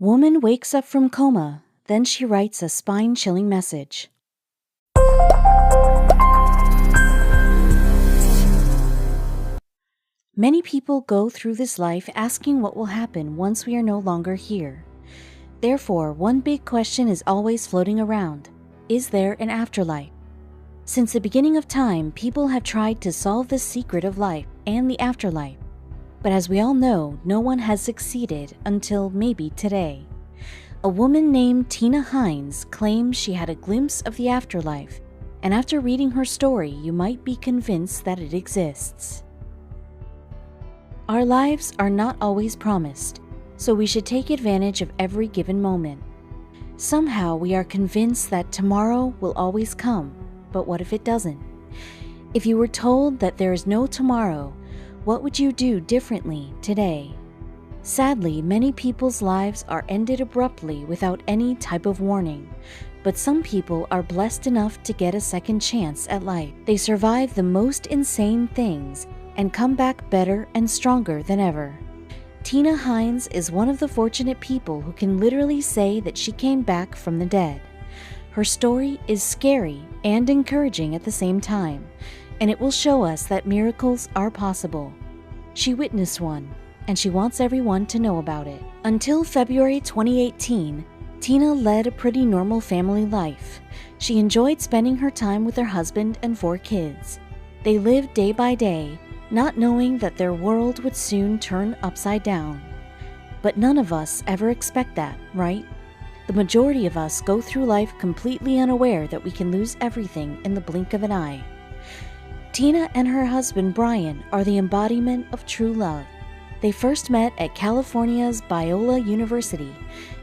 Woman wakes up from coma, then she writes a spine-chilling message. Many people go through this life asking what will happen once we are no longer here. Therefore, one big question is always floating around. Is there an afterlife? Since the beginning of time, people have tried to solve the secret of life and the afterlife. But as we all know, no one has succeeded until maybe today. A woman named Tina Hines claims she had a glimpse of the afterlife, and after reading her story, you might be convinced that it exists. Our lives are not always promised, so we should take advantage of every given moment. Somehow we are convinced that tomorrow will always come, but what if it doesn't? If you were told that there is no tomorrow, what would you do differently today? Sadly, many people's lives are ended abruptly without any type of warning, but some people are blessed enough to get a second chance at life. They survive the most insane things and come back better and stronger than ever. Tina Hines is one of the fortunate people who can literally say that she came back from the dead. Her story is scary and encouraging at the same time, and it will show us that miracles are possible. She witnessed one, and she wants everyone to know about it. Until February 2018, Tina led a pretty normal family life. She enjoyed spending her time with her husband and 4 kids. They lived day by day, not knowing that their world would soon turn upside down. But none of us ever expect that, right? The majority of us go through life completely unaware that we can lose everything in the blink of an eye. Tina and her husband Brian are the embodiment of true love. They first met at California's Biola University.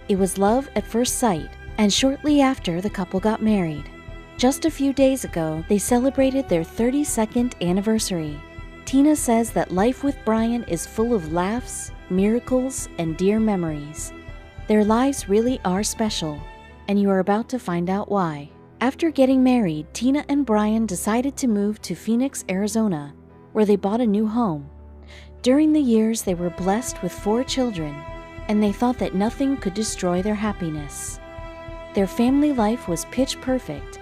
It was love at first sight, and shortly after the couple got married. Just a few days ago, they celebrated their 32nd anniversary. Tina says that life with Brian is full of laughs, miracles, and dear memories. Their lives really are special, and you are about to find out why. After getting married, Tina and Brian decided to move to Phoenix, Arizona, where they bought a new home. During the years, they were blessed with 4 children, and they thought that nothing could destroy their happiness. Their family life was pitch perfect,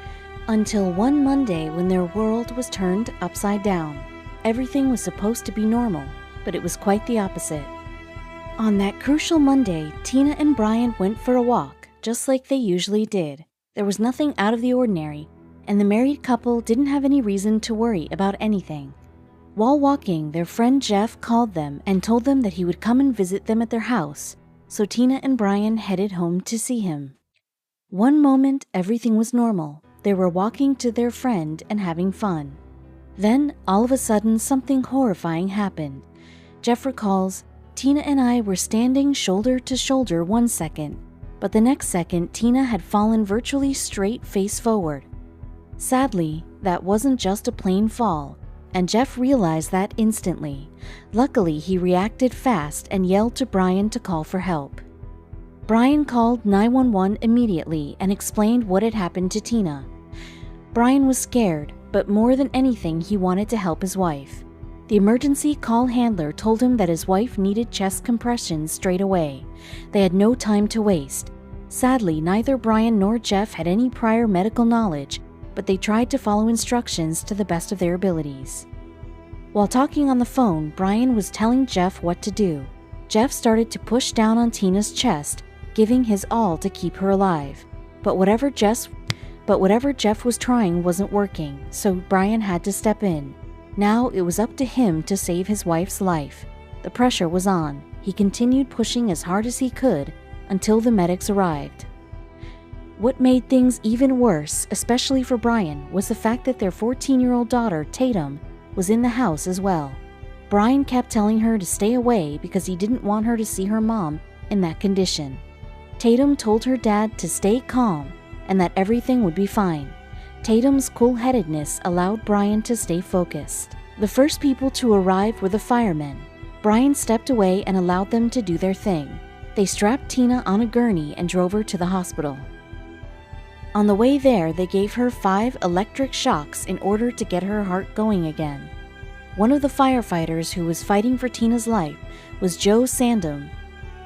until one Monday when their world was turned upside down. Everything was supposed to be normal, but it was quite the opposite. On that crucial Monday, Tina and Brian went for a walk, just like they usually did. There was nothing out of the ordinary, and the married couple didn't have any reason to worry about anything. While walking, their friend Jeff called them and told them that he would come and visit them at their house, so Tina and Brian headed home to see him. One moment, everything was normal. They were walking to their friend and having fun. Then, all of a sudden, something horrifying happened. Jeff recalls, "Tina and I were standing shoulder to shoulder one second, but the next second, Tina had fallen virtually straight face forward. Sadly, that wasn't just a plain fall, and Jeff realized that instantly. Luckily, he reacted fast and yelled to Brian to call for help. Brian called 911 immediately and explained what had happened to Tina. Brian was scared, but more than anything, he wanted to help his wife. The emergency call handler told him that his wife needed chest compressions straight away. They had no time to waste. Sadly, neither Brian nor Jeff had any prior medical knowledge, but they tried to follow instructions to the best of their abilities. While talking on the phone, Brian was telling Jeff what to do. Jeff started to push down on Tina's chest, giving his all to keep her alive. But whatever Jeff was trying wasn't working, so Brian had to step in. Now it was up to him to save his wife's life. The pressure was on. He continued pushing as hard as he could until the medics arrived. What made things even worse, especially for Brian, was the fact that their 14-year-old daughter, Tatum, was in the house as well. Brian kept telling her to stay away because he didn't want her to see her mom in that condition. Tatum told her dad to stay calm and that everything would be fine. Tatum's cool-headedness allowed Brian to stay focused. The first people to arrive were the firemen. Brian stepped away and allowed them to do their thing. They strapped Tina on a gurney and drove her to the hospital. On the way there, they gave her 5 electric shocks in order to get her heart going again. One of the firefighters who was fighting for Tina's life was Joe Sandom.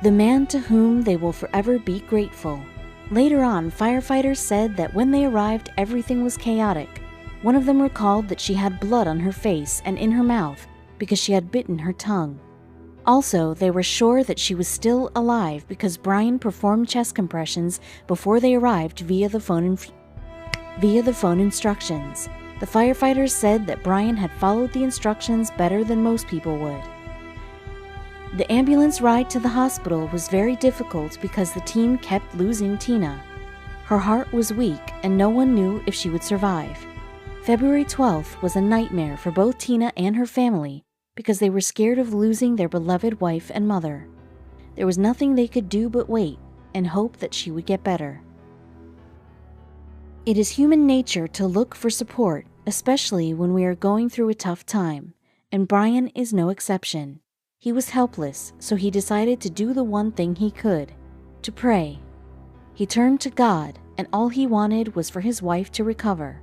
the man to whom they will forever be grateful. Later on, firefighters said that when they arrived, everything was chaotic. One of them recalled that she had blood on her face and in her mouth because she had bitten her tongue. Also, they were sure that she was still alive because Brian performed chest compressions before they arrived via the phone instructions. The firefighters said that Brian had followed the instructions better than most people would. The ambulance ride to the hospital was very difficult because the team kept losing Tina. Her heart was weak and no one knew if she would survive. February 12th was a nightmare for both Tina and her family because they were scared of losing their beloved wife and mother. There was nothing they could do but wait and hope that she would get better. It is human nature to look for support, especially when we are going through a tough time, and Brian is no exception. He was helpless, so he decided to do the one thing he could, to pray. He turned to God, and all he wanted was for his wife to recover.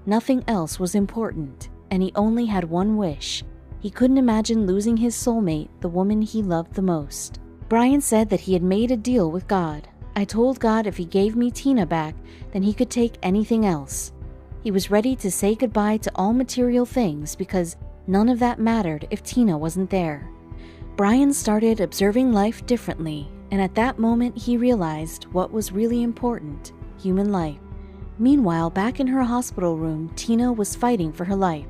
Nothing else was important, and he only had one wish. He couldn't imagine losing his soulmate, the woman he loved the most. Brian said that he had made a deal with God. I told God if he gave me Tina back, then he could take anything else. He was ready to say goodbye to all material things because none of that mattered if Tina wasn't there. Brian started observing life differently, and at that moment he realized what was really important: human life. Meanwhile, back in her hospital room, Tina was fighting for her life.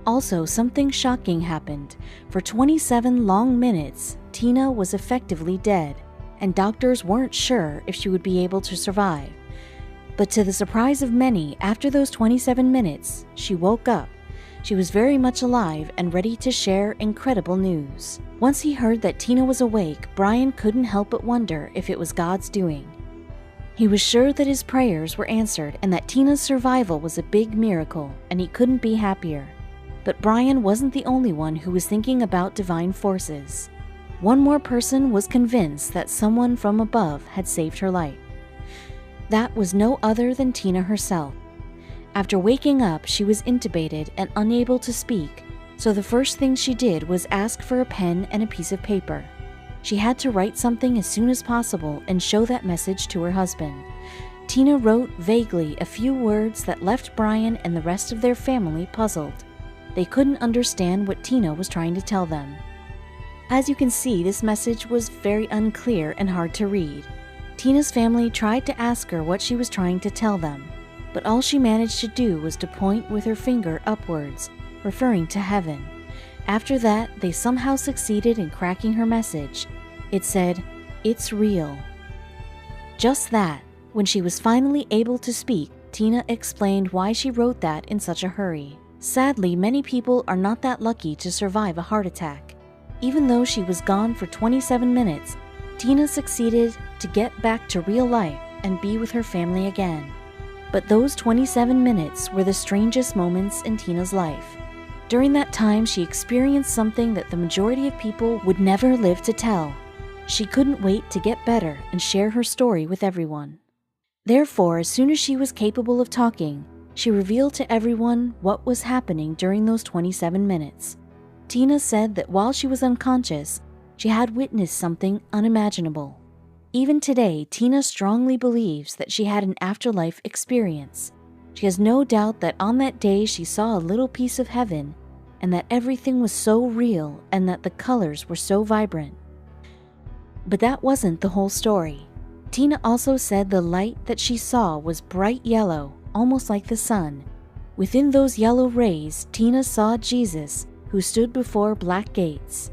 Also, something shocking happened. For 27 long minutes, Tina was effectively dead, and doctors weren't sure if she would be able to survive. But to the surprise of many, after those 27 minutes, she woke up. She was very much alive and ready to share incredible news. Once he heard that Tina was awake, Brian couldn't help but wonder if it was God's doing. He was sure that his prayers were answered and that Tina's survival was a big miracle, and he couldn't be happier. But Brian wasn't the only one who was thinking about divine forces. One more person was convinced that someone from above had saved her life. That was no other than Tina herself. After waking up, she was intubated and unable to speak, so the first thing she did was ask for a pen and a piece of paper. She had to write something as soon as possible and show that message to her husband. Tina wrote vaguely a few words that left Brian and the rest of their family puzzled. They couldn't understand what Tina was trying to tell them. As you can see, this message was very unclear and hard to read. Tina's family tried to ask her what she was trying to tell them, but all she managed to do was to point with her finger upwards, referring to heaven. After that, they somehow succeeded in cracking her message. It said, "It's real." Just that. When she was finally able to speak, Tina explained why she wrote that in such a hurry. Sadly, many people are not that lucky to survive a heart attack. Even though she was gone for 27 minutes, Tina succeeded to get back to real life and be with her family again. But those 27 minutes were the strangest moments in Tina's life. During that time, she experienced something that the majority of people would never live to tell. She couldn't wait to get better and share her story with everyone. Therefore, as soon as she was capable of talking, she revealed to everyone what was happening during those 27 minutes. Tina said that while she was unconscious, she had witnessed something unimaginable. Even today, Tina strongly believes that she had an afterlife experience. She has no doubt that on that day she saw a little piece of heaven, and that everything was so real and that the colors were so vibrant. But that wasn't the whole story. Tina also said the light that she saw was bright yellow, almost like the sun. Within those yellow rays, Tina saw Jesus, who stood before black gates.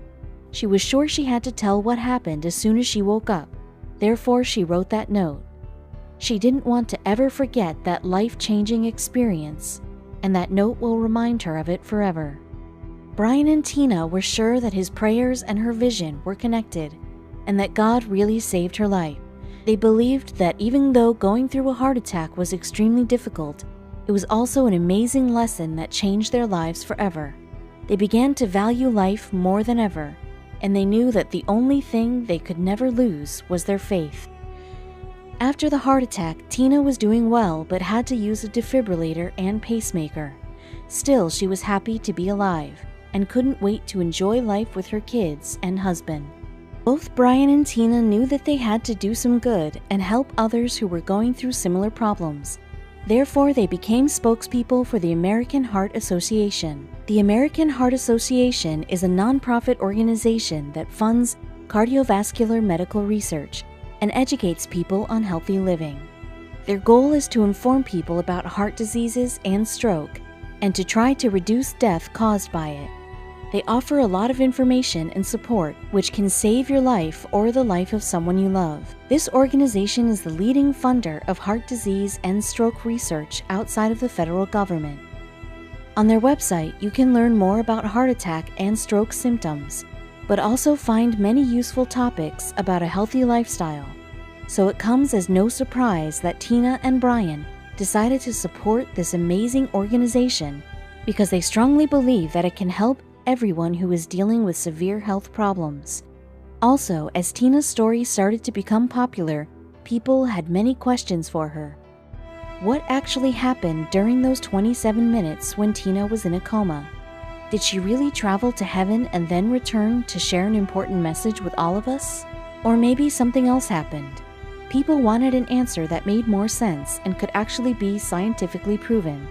She was sure she had to tell what happened as soon as she woke up. Therefore, she wrote that note. She didn't want to ever forget that life-changing experience, and that note will remind her of it forever. Brian and Tina were sure that his prayers and her vision were connected, and that God really saved her life. They believed that even though going through a heart attack was extremely difficult, it was also an amazing lesson that changed their lives forever. They began to value life more than ever, and they knew that the only thing they could never lose was their faith. After the heart attack, Tina was doing well but had to use a defibrillator and pacemaker. Still, she was happy to be alive and couldn't wait to enjoy life with her kids and husband. Both Brian and Tina knew that they had to do some good and help others who were going through similar problems. Therefore, they became spokespeople for the American Heart Association. The American Heart Association is a nonprofit organization that funds cardiovascular medical research and educates people on healthy living. Their goal is to inform people about heart diseases and stroke, and to try to reduce death caused by it. They offer a lot of information and support which can save your life or the life of someone you love. This organization is the leading funder of heart disease and stroke research outside of the federal government. On their website, you can learn more about heart attack and stroke symptoms, but also find many useful topics about a healthy lifestyle. So it comes as no surprise that Tina and Brian decided to support this amazing organization because they strongly believe that it can help everyone who is dealing with severe health problems. Also, as Tina's story started to become popular, people had many questions for her. What actually happened during those 27 minutes when Tina was in a coma? Did she really travel to heaven and then return to share an important message with all of us? Or maybe something else happened. People wanted an answer that made more sense and could actually be scientifically proven.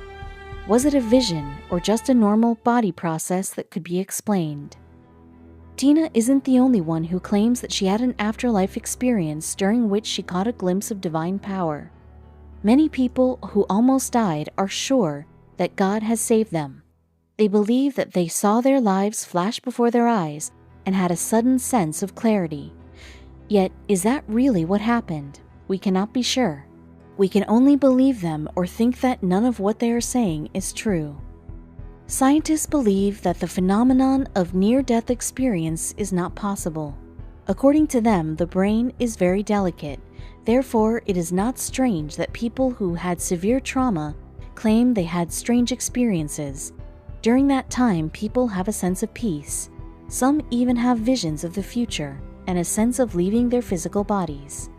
Was it a vision or just a normal body process that could be explained? Tina isn't the only one who claims that she had an afterlife experience during which she caught a glimpse of divine power. Many people who almost died are sure that God has saved them. They believe that they saw their lives flash before their eyes and had a sudden sense of clarity. Yet, is that really what happened? We cannot be sure. We can only believe them or think that none of what they are saying is true. Scientists believe that the phenomenon of near-death experience is not possible. According to them, the brain is very delicate. Therefore, it is not strange that people who had severe trauma claim they had strange experiences. During that time, people have a sense of peace. Some even have visions of the future and a sense of leaving their physical bodies.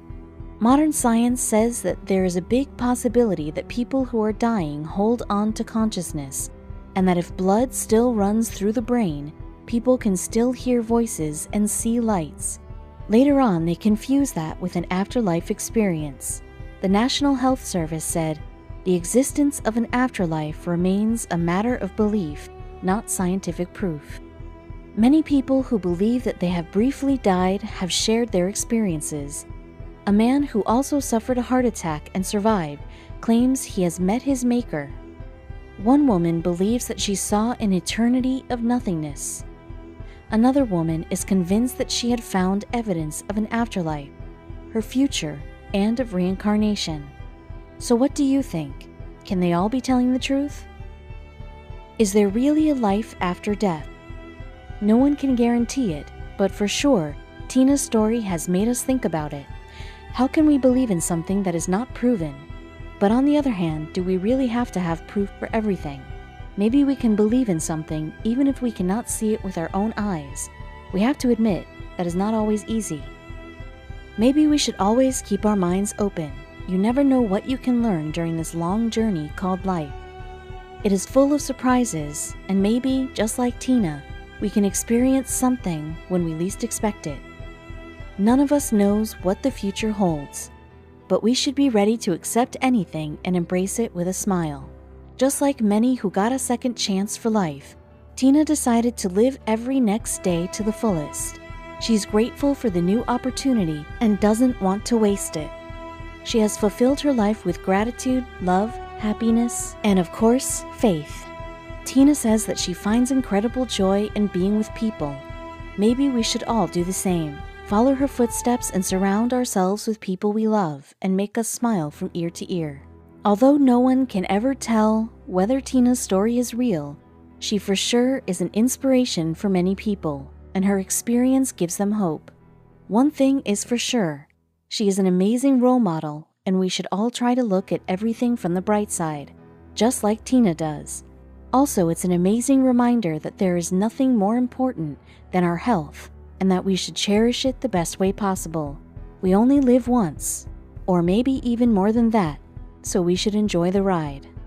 Modern science says that there is a big possibility that people who are dying hold on to consciousness, and that if blood still runs through the brain, people can still hear voices and see lights. Later on, they confuse that with an afterlife experience. The National Health Service said, "The existence of an afterlife remains a matter of belief, not scientific proof." Many people who believe that they have briefly died have shared their experiences. A man who also suffered a heart attack and survived claims he has met his maker. One woman believes that she saw an eternity of nothingness. Another woman is convinced that she had found evidence of an afterlife, her future, and of reincarnation. So what do you think? Can they all be telling the truth? Is there really a life after death? No one can guarantee it, but for sure, Tina's story has made us think about it. How can we believe in something that is not proven? But on the other hand, do we really have to have proof for everything? Maybe we can believe in something even if we cannot see it with our own eyes. We have to admit that is not always easy. Maybe we should always keep our minds open. You never know what you can learn during this long journey called life. It is full of surprises, and maybe, just like Tina, we can experience something when we least expect it. None of us knows what the future holds, but we should be ready to accept anything and embrace it with a smile. Just like many who got a second chance for life, Tina decided to live every next day to the fullest. She's grateful for the new opportunity and doesn't want to waste it. She has fulfilled her life with gratitude, love, happiness, and of course, faith. Tina says that she finds incredible joy in being with people. Maybe we should all do the same. Follow her footsteps and surround ourselves with people we love and make us smile from ear to ear. Although no one can ever tell whether Tina's story is real, she for sure is an inspiration for many people, and her experience gives them hope. One thing is for sure, she is an amazing role model, and we should all try to look at everything from the bright side, just like Tina does. Also, it's an amazing reminder that there is nothing more important than our health, and that we should cherish it the best way possible. We only live once, or maybe even more than that, so we should enjoy the ride.